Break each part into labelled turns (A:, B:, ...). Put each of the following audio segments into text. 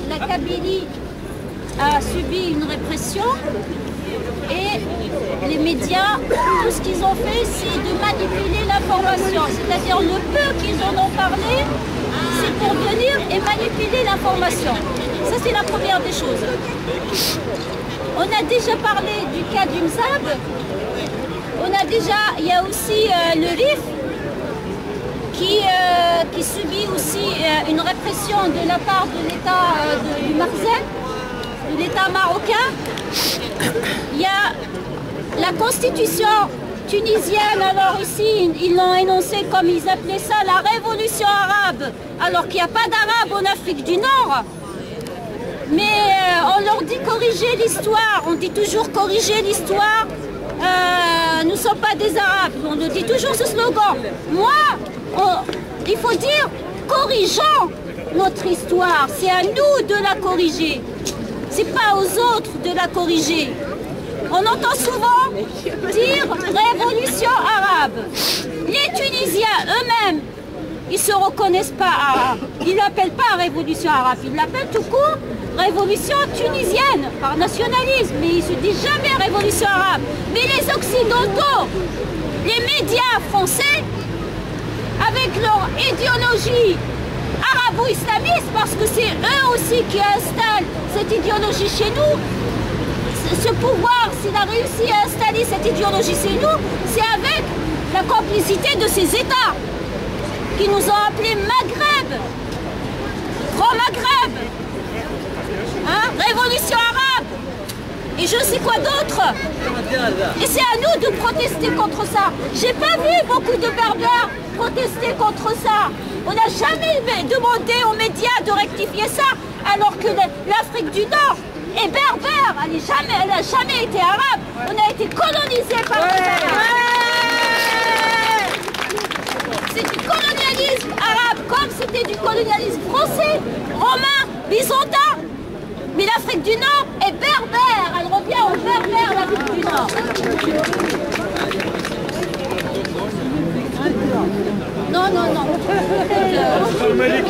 A: la Kabylie a subi une répression et les médias, tout ce qu'ils ont fait, c'est de manipuler l'information. C'est-à-dire le peu qu'ils en ont parlé, c'est pour venir et manipuler l'information. Ça, c'est la première des choses. On a déjà parlé du cas du Mzab. Il y a aussi le RIF qui subit aussi une répression de la part de l'État du Marzen, de l'État marocain. Il y a la constitution tunisienne, alors ici ils l'ont énoncé comme ils appelaient ça la révolution arabe, alors qu'il n'y a pas d'arabe en Afrique du Nord. Mais on leur dit corriger l'histoire, on dit toujours corriger l'histoire, nous ne sommes pas des arabes, on nous dit toujours ce slogan. Moi, il faut dire corrigeons notre histoire, c'est à nous de la corriger, c'est pas aux autres de la corriger. On entend souvent dire révolution arabe. Les Tunisiens eux-mêmes, ils ne se reconnaissent pas arabes. Ils ne l'appellent pas révolution arabe, ils l'appellent tout court révolution tunisienne, par nationalisme. Mais ils ne se disent jamais révolution arabe. Mais les Occidentaux, les médias français, avec leur idéologie arabo-islamiste, parce que c'est eux aussi qui installent cette idéologie chez nous, ce pouvoir, s'il a réussi à installer cette idéologie chez nous, c'est avec la complicité de ces États qui nous ont appelés Maghreb, Grand Maghreb, hein, révolution arabe, et je sais quoi d'autre. Et c'est à nous de protester contre ça. J'ai pas vu beaucoup de Berbères protester contre ça. On n'a jamais demandé aux médias de rectifier ça, alors que l'Afrique du Nord est berbère, elle n'a jamais été arabe. On a été colonisé par les Arabes. C'est du colonialisme arabe, comme c'était du colonialisme français, romain, byzantin. Mais l'Afrique du Nord est berbère, elle revient aux berbères, l'Afrique du Nord. Non.
B: الملك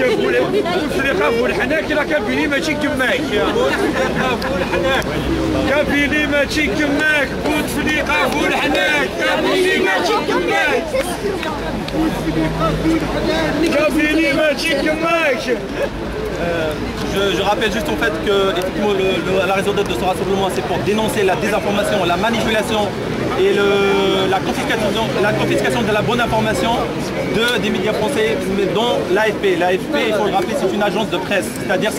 B: بوتفليقه بولحناك راه كابيلي ماشي كماك كابيلي ماشي كماك بوتفليقه بولحناك كابيلي ماشي كماك كابيلي ماشي كماك.
C: Je rappelle juste en fait que effectivement, la raison d'être de ce rassemblement, c'est pour dénoncer la désinformation, la manipulation et la confiscation de la bonne information des médias français, dont l'AFP. L'AFP, il faut le rappeler, c'est une agence de presse, c'est-à-dire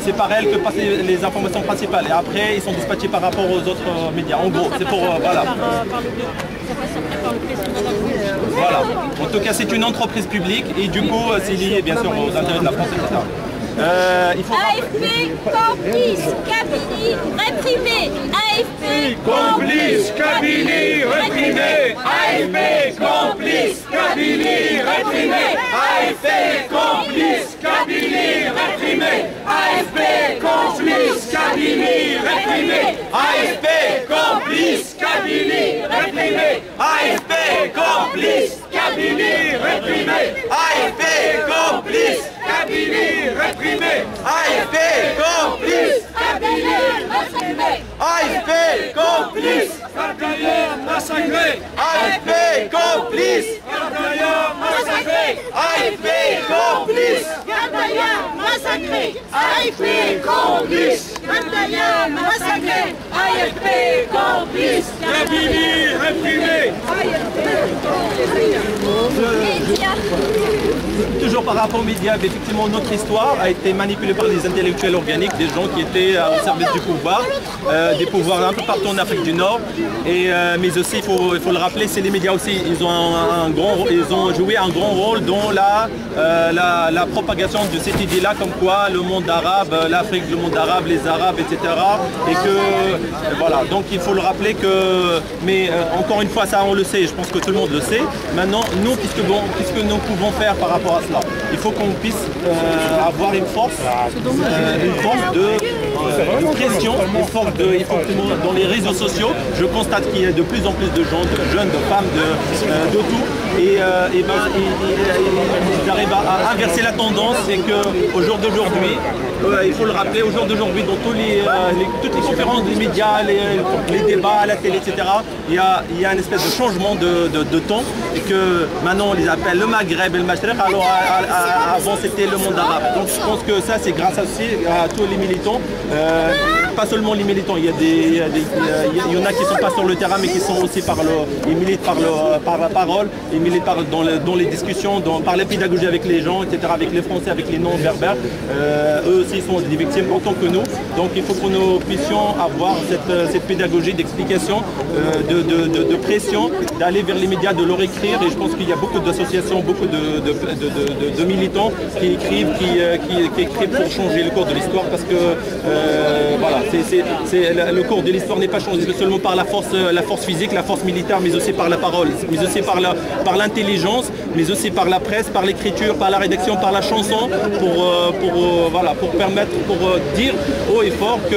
C: c'est par elle que passent les informations principales. Et après, ils sont dispatchés par rapport aux autres médias. En gros, c'est pour voilà. Voilà. En tout cas, c'est une entreprise publique et du coup, c'est lié bien sûr aux intérêts de la France, etc.
A: AFP, complice, Kabylie, réprimé. AFP,
B: complice, Kabylie, réprimé. AFP, complice, Kabylie, réprimé. AFP, complice, Kabylie, réprimé. AFP, complice, Kabylie, réprimé. AFP, complice, Kabylie, réprimé. AFP, complice, Kabylie, réprimé. AFP, complice, Kabylie, réprimé. AFP, complice, Kabylie, réprimé. AFP, complice, Kabylie, massacré. AFP, complice, Kabylie, massacré. AFP, complice, Kabylie, massacré. AFP, complice, Kabylie, massacré. AFP, complice, Kabylie, réprimé.
C: Toujours par rapport aux médias, effectivement notre histoire a été manipulée par les intellectuels organiques, des gens qui étaient au service du pouvoir, des pouvoirs un peu partout en Afrique du Nord. Mais aussi, il faut le rappeler, c'est les médias aussi, ils ont joué un grand rôle dans la propagation de cette idée-là, comme quoi le monde arabe, l'Afrique, le monde arabe, les Arabes, etc. Et que voilà, donc il faut le rappeler que, mais encore une fois, ça on le sait, je pense que tout le monde le sait. Maintenant, nous, qu'est-ce que nous pouvons faire par rapport à cela? Il faut qu'on puisse avoir une force pression, dans les réseaux sociaux, je constate qu'il y a de plus en plus de gens, de jeunes, de femmes, de tout. Et ils arrivent à inverser la tendance et qu'au jour d'aujourd'hui, il faut le rappeler, au jour d'aujourd'hui, dans toutes les conférences des médias, les débats à la télé, etc., il y a une espèce de changement de ton et que maintenant on les appelle le Maghreb et le Mashriq, alors avant c'était le monde arabe. Donc je pense que ça c'est grâce aussi à tous les militants, pas seulement les militants, il y en a qui ne sont pas sur le terrain mais qui sont aussi ils militent par la parole, ils militent dans les discussions, par la pédagogie avec les gens, etc., avec les Français, avec les non-berbères. Eux aussi sont des victimes autant que nous. Donc il faut que nous puissions avoir cette pédagogie d'explication, de pression, d'aller vers les médias, de leur écrire. Et je pense qu'il y a beaucoup d'associations, beaucoup de militants qui écrivent, qui écrivent pour changer le cours de l'histoire parce que voilà, le cours de l'histoire n'est pas changé seulement par la force physique, la force militaire, mais aussi par la parole, mais aussi par l'intelligence, mais aussi par la presse, par l'écriture, par la rédaction, par la chanson, pour permettre, pour dire haut et fort que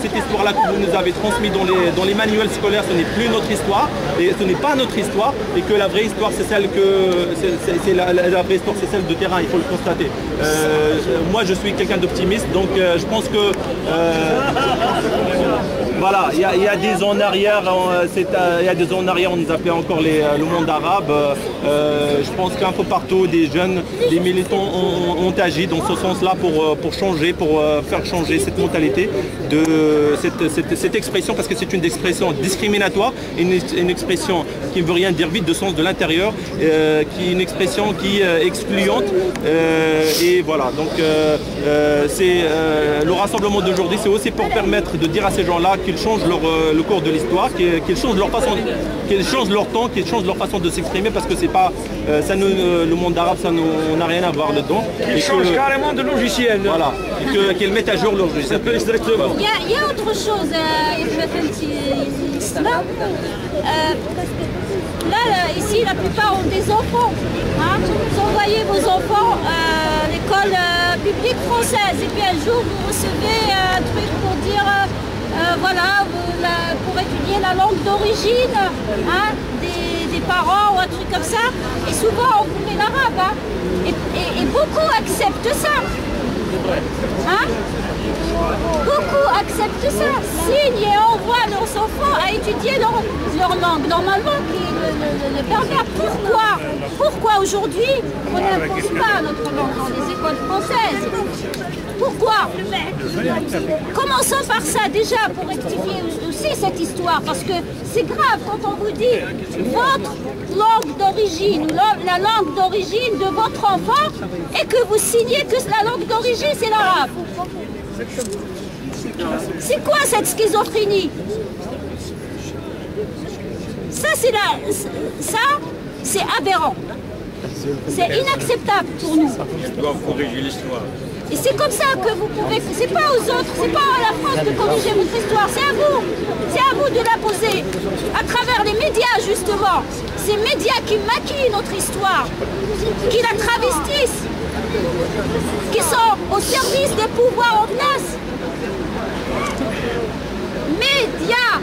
C: cette histoire-là que vous nous avez transmise dans les manuels scolaires, ce n'est plus notre histoire, et ce n'est pas notre histoire, et que la vraie histoire c'est celle la vraie histoire c'est celle de terrain, il faut le constater. Moi je suis quelqu'un d'optimiste, donc je pense que voilà, il y a des ans en arrière, on nous appelait encore le monde arabe. Je pense qu'un peu partout, des jeunes, des militants ont agi dans ce sens-là pour changer, pour faire changer cette mentalité, cette expression, parce que c'est une expression discriminatoire, une expression qui ne veut rien dire, vide de sens de l'intérieur, qui est une expression qui est excluante. Et voilà, donc le rassemblement d'aujourd'hui, c'est aussi pour permettre de dire à ces gens-là qu'ils changent le cours de l'histoire, qu'ils changent leur façon, qu'ils changent leur temps, qu'ils changent leur façon de s'exprimer, parce que c'est pas le monde arabe, on n'a rien à voir dedans.
B: Ils changent carrément de logiciel.
C: Voilà, et qu'ils mettent à jour leur logiciel.
A: Il y a autre chose, là, ici, la plupart ont des enfants. Hein. Vous envoyez vos enfants à l'école publique française et puis un jour vous recevez un truc pour dire voilà, pour étudier la langue d'origine des parents ou un truc comme ça. Et souvent on vous met l'arabe. Hein. Et beaucoup acceptent ça. Hein? Beaucoup acceptent ça, signent et envoient leurs enfants à étudier leur langue. Normalement, le berbère. Pourquoi aujourd'hui on n'impose pas notre langue dans les écoles françaises? Pourquoi? Commençons par ça déjà pour rectifier aussi cette histoire, parce que c'est grave quand on vous dit votre langue d'origine ou la langue d'origine de votre enfant et que vous signez que la langue d'origine c'est l'arabe. C'est quoi cette schizophrénie? Ça c'est aberrant. C'est inacceptable pour nous.
B: On doit corriger l'histoire.
A: Et c'est comme ça que vous pouvez... C'est pas aux autres, c'est pas à la France de corriger votre histoire, c'est à vous. C'est à vous de l'imposer. À travers les médias, justement. Ces médias qui maquillent notre histoire, qui la travestissent, qui sont au service des pouvoirs en place. Médias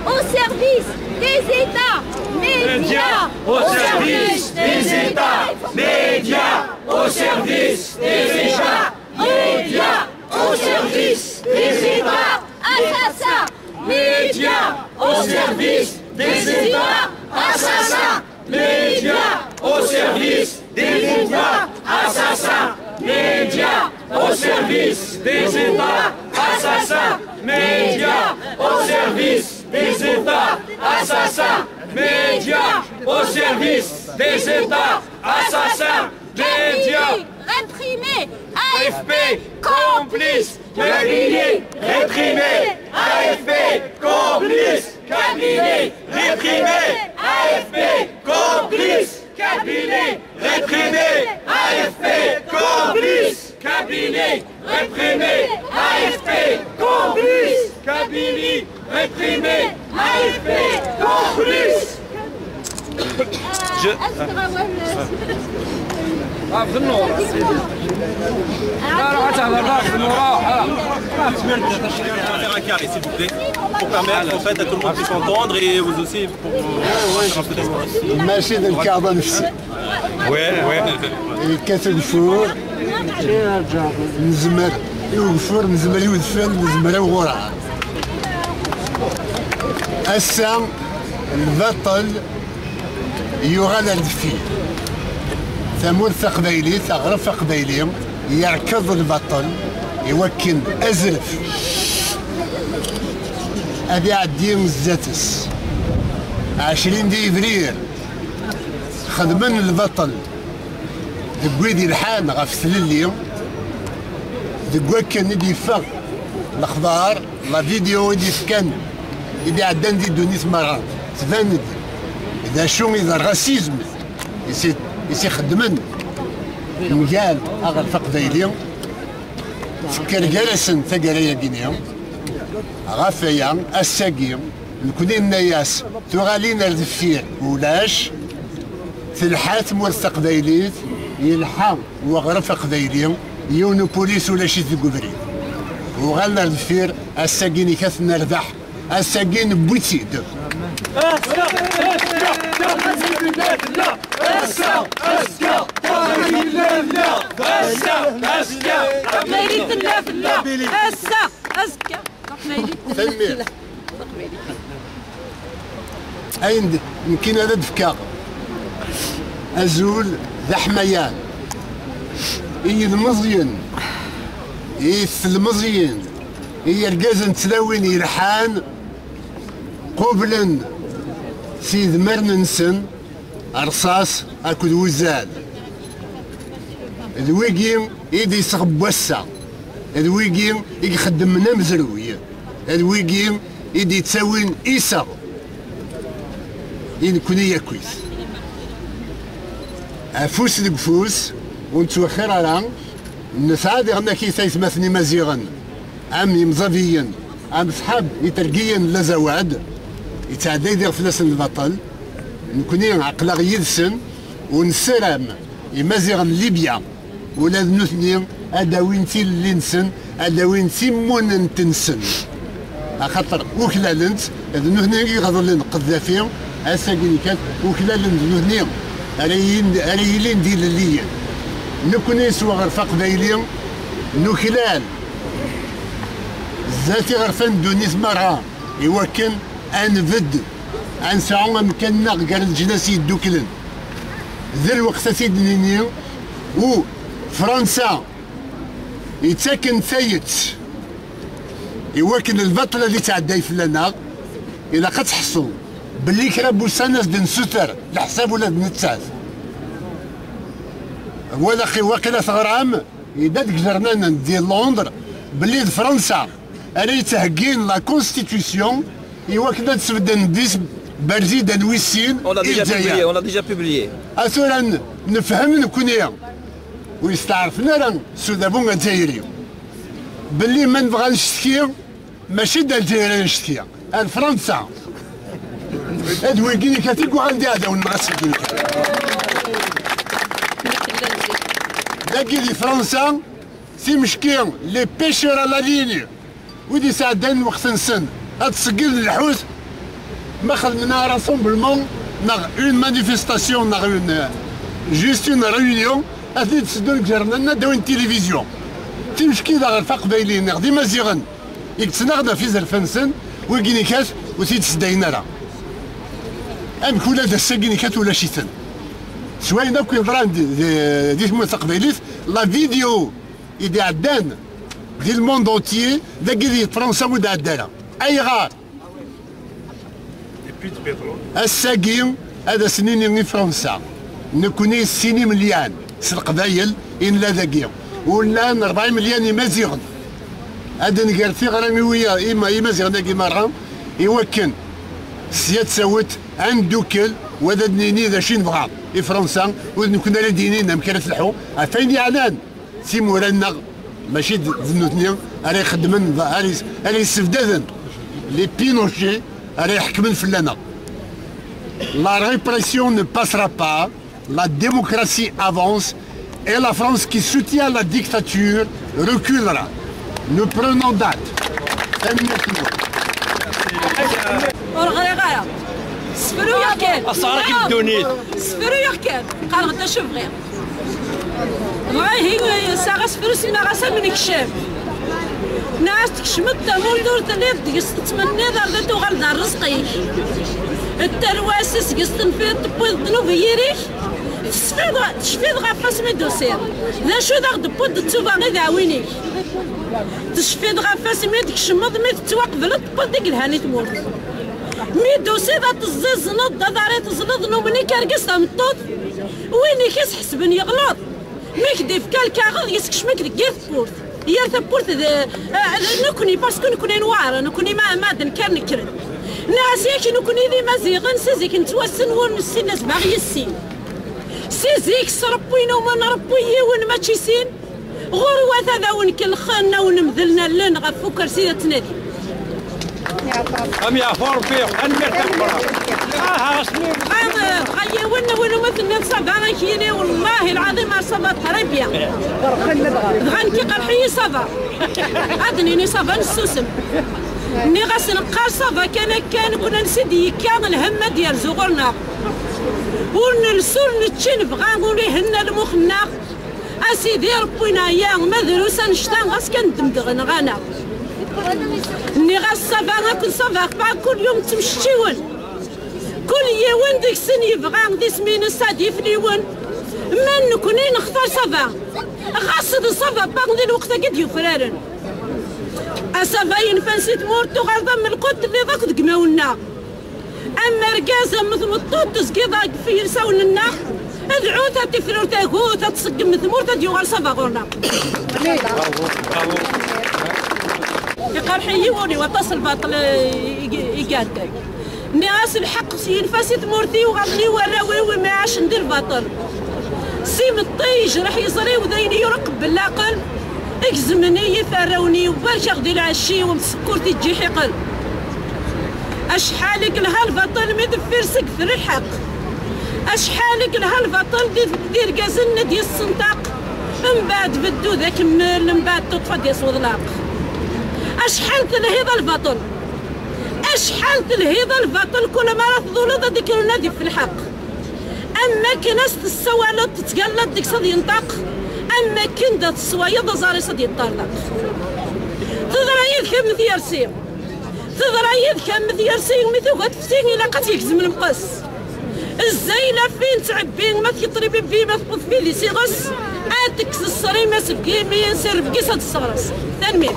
A: au service des États. Médias
B: au service des États. Médias au service des États. Médias au service des États.
A: Assassins.
B: Médias au service des États. Assassins. Médias au service des États. Assassins. Médias au service des États. Assassins. Médias au service des États. Assassins. Médias au service des États. Assassins. Médias
A: réprimés.
B: AFP complice. Cabinet réprimé. AFP complice. Cabinet réprimé. AFP complice. Cabinet réprimé. AFP complice. Cabinet réprimé. AFP complice. Cabinet réprimé. AFP complice.
D: في النور لا تهضر في النور
C: faire un carré s'il vous plaît pour permettre en fait à tout le monde puisse entendre et vous aussi pour
E: ماشي الكعبة نفسي كاس الفور نزمر يوفر نزمر يودفن نزمر وغورها السام البطل يغادر فيه ثمورث قبيلي ثغرف قبيلي يركض البطل يوكن أزرف أبي عدين الزاتس 20 ديفرير خدمن البطل دقويدي الحان غف ثليل دقوا كان يدي فق الأخبار لا فيديو يدي فكان يدي عدان دي دونيس مرة تفاند إذا شو إذا الراسيزم يسي خدمن مجال أغل فق دايلي فكر جالسن ثقرية جينيا غافيا الساقيم نكوني الناس تغالينا الدفير ولاش تلحات مورث قبايليت يلحق وغرف قبايلي يونو بوليس ولا شي تقبري وغالنا الدفير الساقيني كاث نربح الساقين بوتيد أين يمكن هذا دفكا أزول ذا حميان إي المزيان إي المزيان إي الجازن تلاوين يرحان قبلا سيد مرننسن رصاص أكد وزال الويجيم إيدي يصغب وسع الويجيم يخدم منا مزروي الويجيم يدي يتساوين إيسا يكون كويس أفوس لقفوس ونتوخر على نسعد غنا كيسا يسمثني مزيغا أم يمزافيا أم صحاب يترقيا لزواد يتعدى يدير فلاس البطل نكوني عقلا يدسن ونسلام يمزيغا ليبيا ولا نثني أداوين تي لينسن أداوين تي مون تنسن خاطر وكلالنت نهني غادرين قذافي اساكيني كانت وكلالنت نهني اريلين ديال الليل نكوني سوا غرفا قبايلي نكلال ذاتي غرفان دونيس مرة يوكن انفد انسعو مكاننا قال الجناسي دوكلن ذا الوقت سيدني و فرنسا يتساكن ثايت يوكن البطله اللي تعدى فلنا الا كتحسوا باللي كرا بوساناس دن ستر لحساب ولاد نتاز ولا خي واكله ثغرام اذا تقدرنا ديال لندن باللي فرنسا راه تهكين لا كونستيتيسيون يوكن تسبدن بيس برزيد ويسين
D: on a déjà publié
E: اثورا نفهم نكونيا ويستعرفنا راه سودابون الجزائري باللي ما نبغى نشتكي ماشي دا الجزائر نشتكي فرنسا هاد ويكيني كاتيكو عندي هذا ونغسل لكن فرنسا سي مشكل لي بيشور على ليني ودي ساعدين وقت نسن هاد تسقيل الحوت ما خدمنا راسومبلمون ناغ اون مانيفيستاسيون ناغ اون جوست اون ريونيون هادي تسدو الجرنان داو التلفزيون تمشكي دا غير فاق بايلين غدي مزيغن يكتسناغدا في زرفنسن ويكيني كاس وسيد سداينا راه ام كولا دا الساكيني كات ولا شيتن سواينا كي يضران دي تموت قبيليت لا فيديو يدي عدان دي الموند اونتيي دا كي فرنسا ودا عدانا اي غار الساكين هذا سنين من فرنسا نكوني سيني مليان القبايل ان لا ذاكيا ولا 4 مليون يمازيغن هذا نقرتي غرامي ويا اما يمازيغن كي مرة يوكن سياد ساوت عند دوكل وهذا دنيني ذا شي نبغى في فرنسا ونكون لا دينينا مكانت الحو عفايني عنان سي مورانا ماشي ذنوتني راه يخدمن راه يستفدادن لي بينوشي راه يحكمن فلانا لا ريبريسيون ne passera pas la démocratie avance Et la France qui soutient la dictature reculera. Nous prenons date.
F: سفروا يا كان الصراحه كيبدوني سفروا يا كان قال غدا شوف غير هي ساغا سفروا سيما غاسا من كشاف ناس تكشمت تمور دور تليف ديس تتمنى دار دو غالدار رزقي الترواسس قصتن في الطبيض ذنوب يريك تشفيد غافاس مي دوسير ذا شو ذا دبود تشوفا غير داوينيك تشفيد غافاس مي تكشمض مي تتوقف الطبيض ديك الهاني تموت مي دوسي ذا تزز نض داري تزلط نومني كارقصها من الطوط ويني كيس حسبني يغلط ميك ديف كالكاغض يسكش ميك ديك بورت يا ثبورت نكوني باسكو نكوني نوار نكوني ما كان نكرد ناسيك نكوني ذي مزيغن سيزيك نتوسن ونسي الناس باغي السين سيزيك سربوينا وما نربويه ون ماشي سين غروات هذا ونكل خاننا ونمذلنا لنا غفو كرسي تنادي
D: أم يا فوربي
F: غيا ونا مثل صبا كيني والله العظيم ما صبا تربيا غنكي قرحي صبا أدنيني صبا نسوسم ني غاس نقار صبا كان كنا نسيدي كان الهمة ديال زغرنا ونلسور نتشين بغا نقولي هنا المخنا أسيدي ربينا يا مدروسة نشتان غاس كندمدغن غانا ني غاس صبا كل صبا كل يوم تمشيون كل يوم ديك السن يبغى دي سمين الساد يفنيون من نكوني نختار صبا غاصد صبا باغ الوقت قد يفرارن أصبا ينفنسيت مورتو غاضا من القط اللي ضاك دقماونا أما رقازة مثل الطوط تسقيضا في يرساون لنا ادعوتا تفرور تاكوتا تسقم مثمورتا ديو غار صبا غورنا يقال حيوني واتصل باطل يقادك ناس الحق ينفسد مورتي وغني وراوي وما عاش ندير باطل سيم الطيج راح يزري وذيني يرقب بالعقل اكزمني يفراوني وبرشا غدي العشي ومسكورتي تجي حقل اشحالك لهالبطل مدفر سقف الحق اشحالك لهالبطل دير كازن ديال السنطاق من بعد بدو ذاك كمل من بعد تطفى ديال صوضلاق اشحال هذا البطل اشحال هذا البطل كل ما راه ظلوضه ديك النادي في الحق اما كناس السوالات تتقلد ديك صدي ينطق اما كندا السوايض زاري صدي يطرق تضرا يذكر مثيرسي تضرا يذكر مثيرسي مثل غتفتين الى قد يكزم المقص الزينه فين تعبين ما تطربي بي ما تقف فيه لي سيغس اتكس الصري ما سبكي ما ينسر بكي صد الصغرس تنمير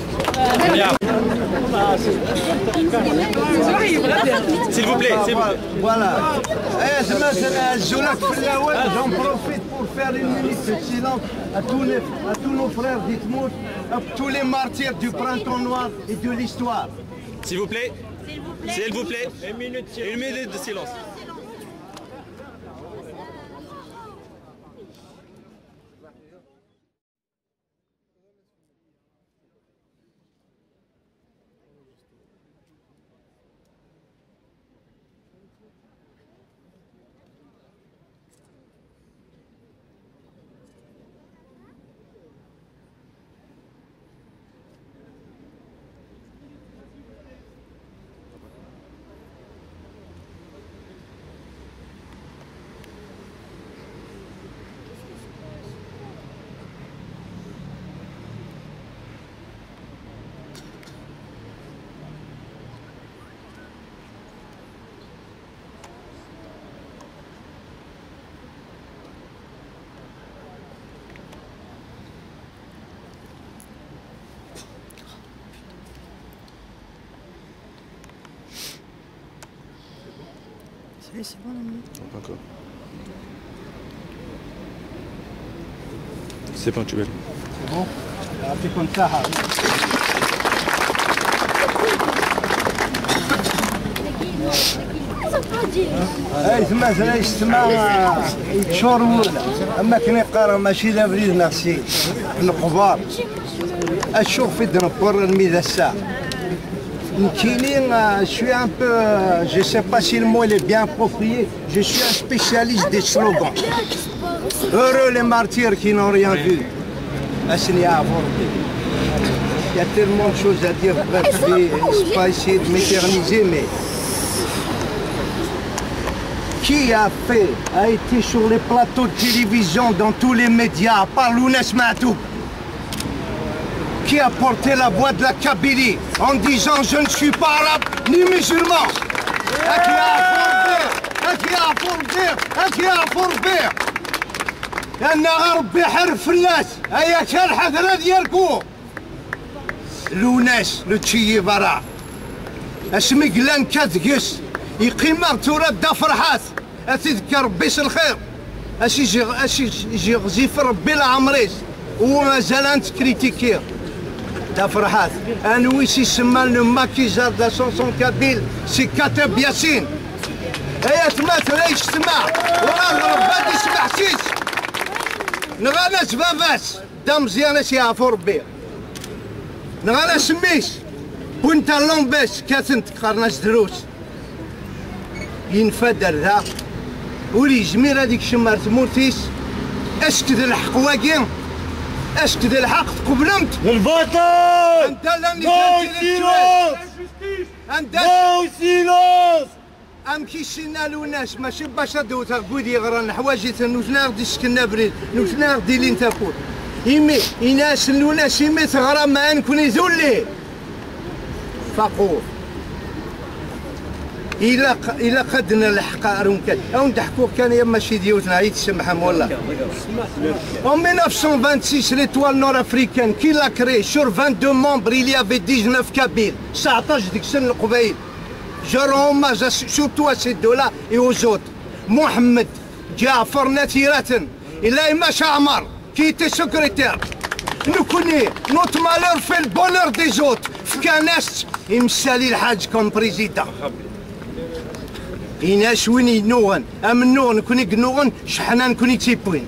C: S'il vous plaît, s'il vous plaît.
G: Voilà. J'en profite pour faire une minute de silence à tous nos frères d'Itmout, à tous les martyrs du printemps noir et de l'histoire.
C: S'il vous plaît. S'il vous plaît. Une minute de silence.
H: C'est bon,
C: pas encore. C'est bon, tu veux.
G: C'est bon. يعطيكم الصحة. اي ثم زرايش تما شهور ولا اما كنا يقارن ماشي لا بريد نغسي القبار الشوق في الدنبور الميدا الساعة je suis un peu, je sais pas si le mot est bien approprié, je suis un spécialiste des slogans. Heureux les martyrs qui n'ont rien vu. Il y a tellement de choses à dire, bref, je ne vais pas essayer de m'éterniser, mais qui a été sur les plateaux de télévision, dans tous les médias, à part Lounès Matou, qui a porté la voix de la Kabylie en disant je ne suis pas arabe ni musulman. أنا ربي حرف الناس هيا كان الحضرة ديالكم لوناس لو تشي برا اسمي قلان كاتقس يقيم تورا دا فرحات أتذكر بيس الخير أشي غزيف ربي العمريس ومازال أنت كريتيكير دا فرحات أنا ويسي سما لو ماكيزار دا شونسون كابيل سي كاتب ياسين هيا تمات ليش تسمع وراه ربي يسمع سيس نغانا سباباس دا مزيانة سيعرفو ربي نغانا سميس بونتالون باس كاتنت قرناش دروس ينفدر ذا ولي جميل هذيك شمار تموتيس اشكد الحق واقين اشكد الحق تقبلمت
B: الباطل
G: انت لاني انت
B: سيلونس
G: ام كيشينا لوناش ماشي باش هادو تاكودي غران حوايجي نوتنا غدي سكننا بريد نوتنا غدي لين تاكل يمي يناس لوناش يمي تغرى ما نكون يذولي فقور إلا قدنا الحق أرونكات أو نضحكوا كان يا ماشي ديوتنا عيد السمحة والله. En 1926 l'étoile nord-africaine qui l'a créée sur 22 membres il y avait 19 Kabyles 19 ديك السنة القبيل. Je rends hommage surtout à ces deux-là et aux autres. Mohamed Jaafar Natiratan et Laïma Amar qui était secrétaire. Nous connaissons notre malheur fait le bonheur des autres. Fkanas imsali الحاج comme président. إناش وين ينوغن أمنوغن كوني ينوغن شحنا نكوني تيبوين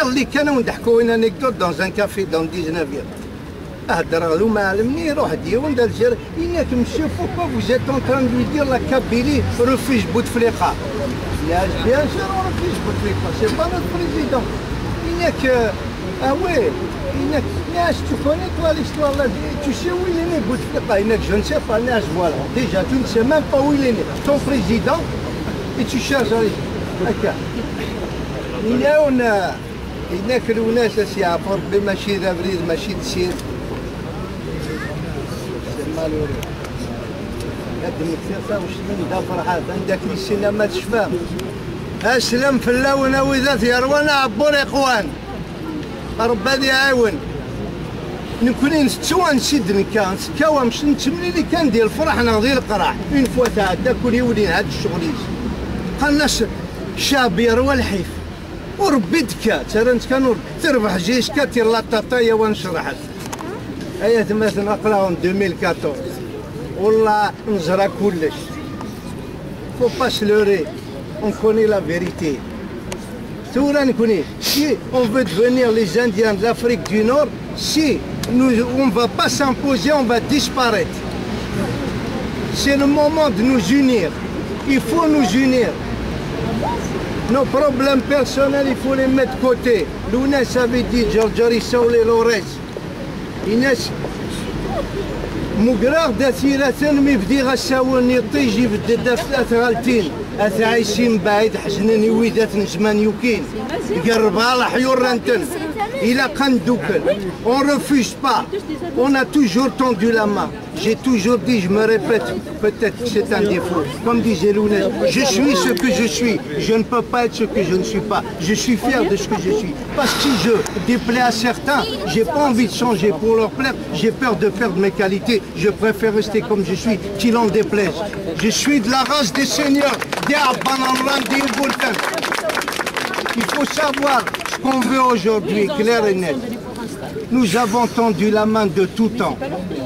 G: اللي كانوا نضحكوا هنا نكدور دون ان كافي دون 19 أهدر له ما علمني روح ديون دا الجير إناك مشي فوق فوزيت اون تران دو دير لا كابيلي رفيج بوتفليقة يا بيان سور رفيج بوتفليقة سي با نوت بريزيدون إناك وي إناك ناس تكوني طوا ليستوار لا tu sais où il est né بوتفليقة إناك جو نسي با ناس فوالا ديجا tu ne sais même pas où il est né ton président et tu cherches هكا إناك الوناس سيعرفوا ربي ماشي ذا بريد ماشي تسير مالوري هاد المكتسة وش من دا فرحات عندك السنة ما تشفام أسلم في اللون وذات يروانا عبور إخوان ربي يعاون نكوني نستوى نسيد نكا نسكاوى مش نتمني اللي كان ديال الفرح نغضي القراح اون فوا تعدى كل يولين هاد الشغليز قالناش شاب يروى الحيف وربي دكا ترى انت كانوا تربح جيش كاتير لا طاطايا ونشرحت هيا مثلا نقراهم 2014 والله نجرى كلش فو با سلوري اون كوني لا فيريتي تورا نكوني سي اون فو دفونير لي زانديان د لافريك دو نور سي on va pas s'imposer on va disparaître c'est le moment de nous unir il faut nous unir. Nos problèmes personnels, il faut les mettre de côté. Lounès avait dit, Georgiori Saouli Lores. Inès, مقرار دثيرة مبدي غساون يطيجي بددافات غالتين أثعيسين بعيد حزنني ويدات نزمان يوكين قربها لحيور رانتن إلا قندوكل on refuse pas on a toujours tendu la main j'ai toujours dit je me répète peut-être que c'est un défaut comme disait Lounès je suis ce que je suis je ne peux pas être ce que je ne suis pas je suis fier de ce que je suis parce que si je déplais à certains j'ai pas envie de changer pour leur plaire j'ai peur de perdre mes qualités je préfère rester comme je suis qu'il en déplaise je suis de la race des seigneurs il faut savoir ce qu'on veut aujourd'hui, clair et net. Nous avons tendu la main de tout temps.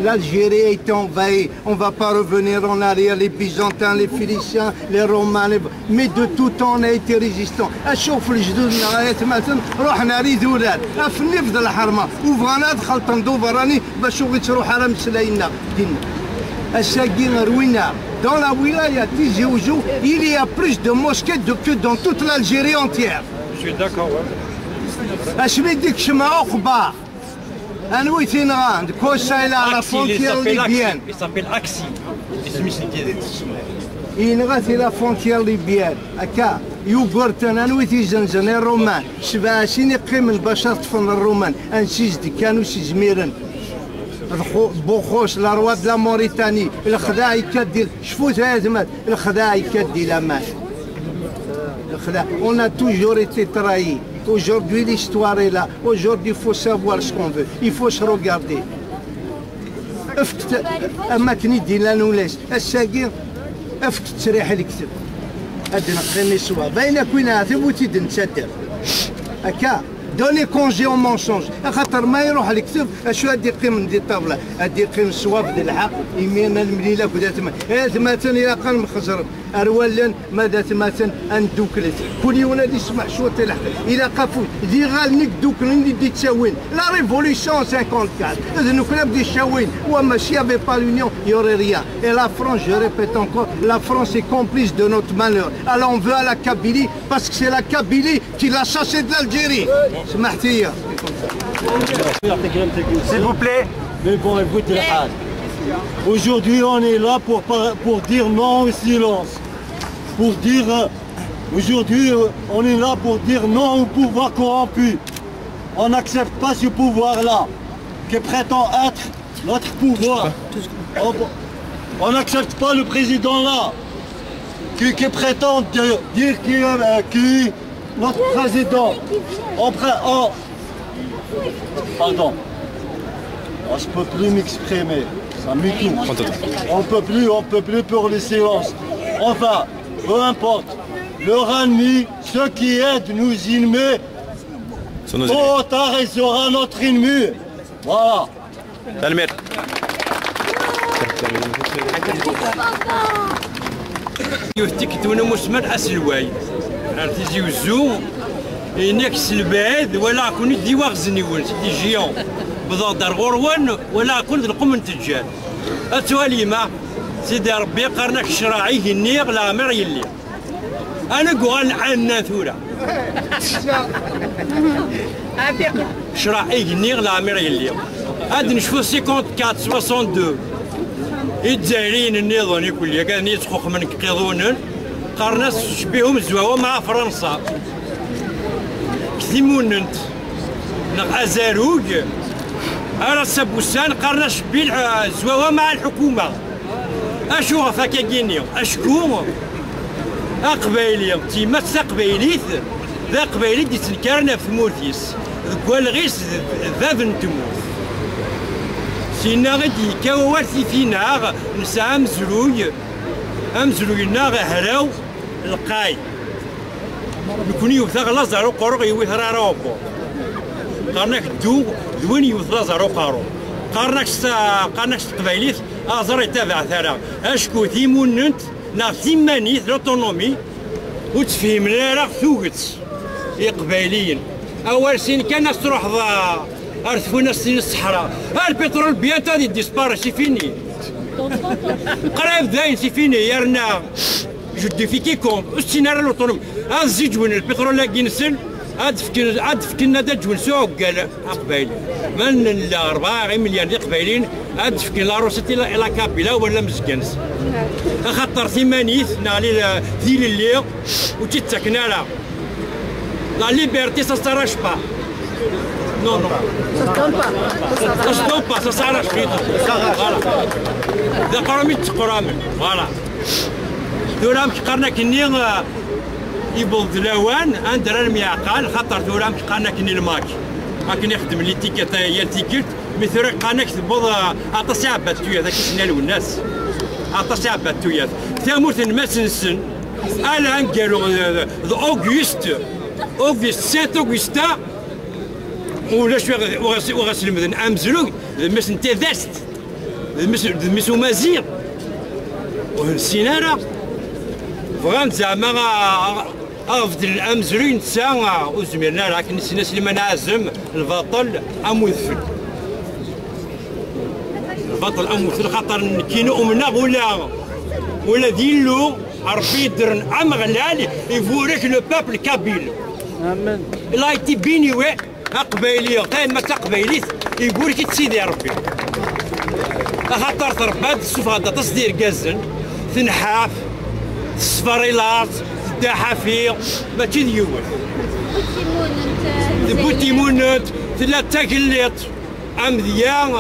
G: L'Algérie est envahie, on ne va pas revenir en arrière, les Byzantins, les Philistins, les Romains, mais de tout temps on a été résistants. أشوف الجدود نغايات مثلا روحنا ريد ولاد أفني في الحرمة وبغانا دخلت ندوب راني باش وغي تروح حرم سلاينا دينا. الساقين روينا. Dans la wilaya Tizi Ouzou, il y a plus de mosquées que dans toute l'Algérie entière.
C: Je suis d'accord, ouais.
G: اش بيديك شمع عقبه انوي تينغاند كوشا الى لا فونتيير ليبيان
D: يسمى اكسي اسمش كذا
G: ينغات الى فونتيير ليبيان هكا يوغورتن انوي تيجنجن الرومان شبا شيني قيم البشر طفن الرومان انشيجدي كانوا شي جميرن بوخوش لا روا د لا موريتاني الخداع يكدي شفوت هازمات الخداع يكدي لا مات الخداع on a toujours été trahi aujourd'hui l'histoire est là aujourd'hui il faut savoir ce qu'on veut il faut se regarder افكت اما كني دينا نولاش الساقي افكت تريح الكتب ادنا قيمي سوا باينه كوينه ثبوتي دنتسدر هكا دوني كونجي او مونسونج خاطر ما يروح الكتب اشو هادي قيم دي الطابله هادي قيم الصواب ديال الحق يمين المليله كذا تما الى قال مخزر ارولا ماذا تما اندوكلت كل يوم اللي يسمع شو تلحق الى قفوت دي غالنيك دوك اللي تساوين لا ريفوليسيون 54 اذا كنا بدي تساوين وماشي افي با لونيون يوري ريان اي لا فرونس جو ريبيت انكور لا فرونس اي كومبليس دو نوت مالور alors on veut à la Kabylie parce que c'est la Kabylie qui l'a chassé de l'Algérie.
C: S'il vous plaît.
H: Mais bon, écoutez, aujourd'hui on est là pour dire non au silence. Pour dire, aujourd'hui on est là pour dire non au pouvoir corrompu. On n'accepte pas ce pouvoir-là, qui prétend être notre pouvoir. On n'accepte pas le président-là, qui prétend dire qu'il est notre président. Pardon. Je ne peux plus m'exprimer. Ça m'étouffe. On peut plus pour le silence. Enfin, peu importe. Leur ennemi, ceux qui aident nos ennemis, tôt ou tard, il sera notre ennemi. Voilà.
D: يفتكتون مسمر أسلواي عرفتي زيوزو إنك سلباد ولا كون يدي واغزني ون سيدي جيون بضاد غروان ولا كل القم تجار أتوالي ما سيدي ربي قرنك شراعيه النيغ لا مر يلي أنا قوال عنا ثورة شراعيه النيغ لا مر يلي هاد نشوف 54 62 الجزائريين النظام يقول لك كان يسخخ من قيضون قرناس شبيهم الزواوة مع فرنسا كثيموننت نغ أزاروج أرى سبوسان قرناس شبي الزواوة مع الحكومة أشو غفاكا كينيو أشكو أقبايلي تيما تقبايليث ذا قبايلي دي تنكرنا في مورثيس ذكوال غيس ذا تموت سينا غادي كوارثي فينا نسعى أمزلوي ناغ هراو القاي نكون يوثا غلازارو قروق يوث راروكو قارناك دو دوين يوث لازارو قارو قارناك قبايليث أزر يتابع ثرا أشكو ثيموننت نا ثيمانيث لوتونومي وتفهم لا ثوغت قبايليين أول سين كان ناس تروح أرثفونا السين الصحراء البترول بيانتا دي ديسبارا سي فيني قريب داين سي فيني يرنا جدي في كيكم السيناريو الاوتونومي الزيت وين البترول لاقي نسل عاد فكنا دا جون سوق قال قبايل من 4 مليون ديال قبايلين عاد فكنا لا روسيتي لا كابيلا ولا مزكنس خاطر ثمانيث نالي ذيل الليل وتتسكنا لا ليبرتي سا ساراش با Non, non. Ça se donne pas. Ça se donne pas, ça s'arrache vite. Voilà. ثورام كقرنا كني يبلد لوان عند الميعقال خاطر ثورام كقرنا كني الماك لكن يخدم لي تيكيت هي التيكيت مثل قانا كتبوض عطاس عبات تويا ذاك يسنالو الناس عطاس عبات تويا ثاموت المسنسن الان قالوا اوغست سانت اوغستا ولا شويه وغسل المدن امزلوك المسن تذست المسن مازير والسينارة فغان زعما افضل الامزلوين تسا وزميرنا لكن سينا سليمان عازم البطل اموثل البطل اموثل خاطر كينو امنا ولا ديلو ربي يدرن ام غلال يفوريك لو بابل كابيل. امين. لا يتبيني وي قبايليه قايمه تقبايليت يقول لك سيدي ربي خاطر تربات السفاده تصدير كازن تنحاف السفريلات الدحافير ماشي ديوال بوتيمونات ثلاثة كليط أمذيان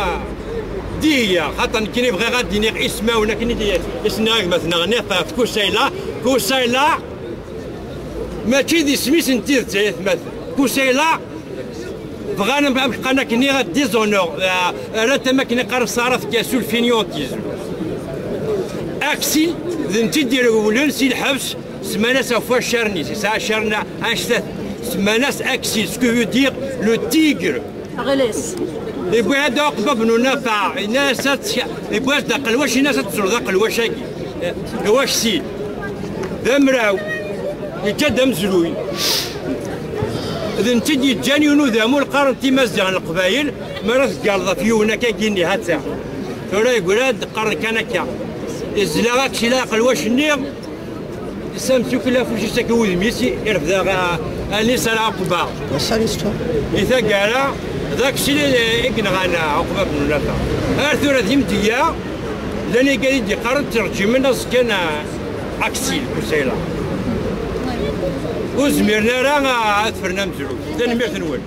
D: ديا خاطر كي نبغي غادي نيق اسماونا كي ندير اسناك مثلا غنيفا في كوسايلا ماشي دي سميس نتي زيت مثلا كوسايلا بغانا بقانا كني غادي زونور راه تما كني قرب صارت كاسو الفينيونتيزم اكسيل ذنتي دير ولن سي الحبس سمانه سوف شارني سي سا شارنا انشتات سمانه اكسيل سكو فو دير لو تيغر
F: غلس
D: يبغي هذا قبا بنو نافع الناس يبغي هذا قلواش الناس تزور ذا قلواشاكي قلواش سيل ذا مراو يتجد مزلوي إذا نتجي جاني ونوذا مو القرن تيمازع القبايل مرات قال فيونا كاكيني هاتا ترى يقول هاد القرن كان كا الزلاغاك شي لا قلواش النير سامسو كلا فوشي ساكو ميسي يرفد اني سال عقبه إذا قال ذاك الشيء اللي يقنغانا عقبه بن نافع ارثور ديمتيا لاني قال يدي قرن ترجي من كان اكسيل كسيلا وزميرنا راه اثفرنا مزروب ثاني ميرت نول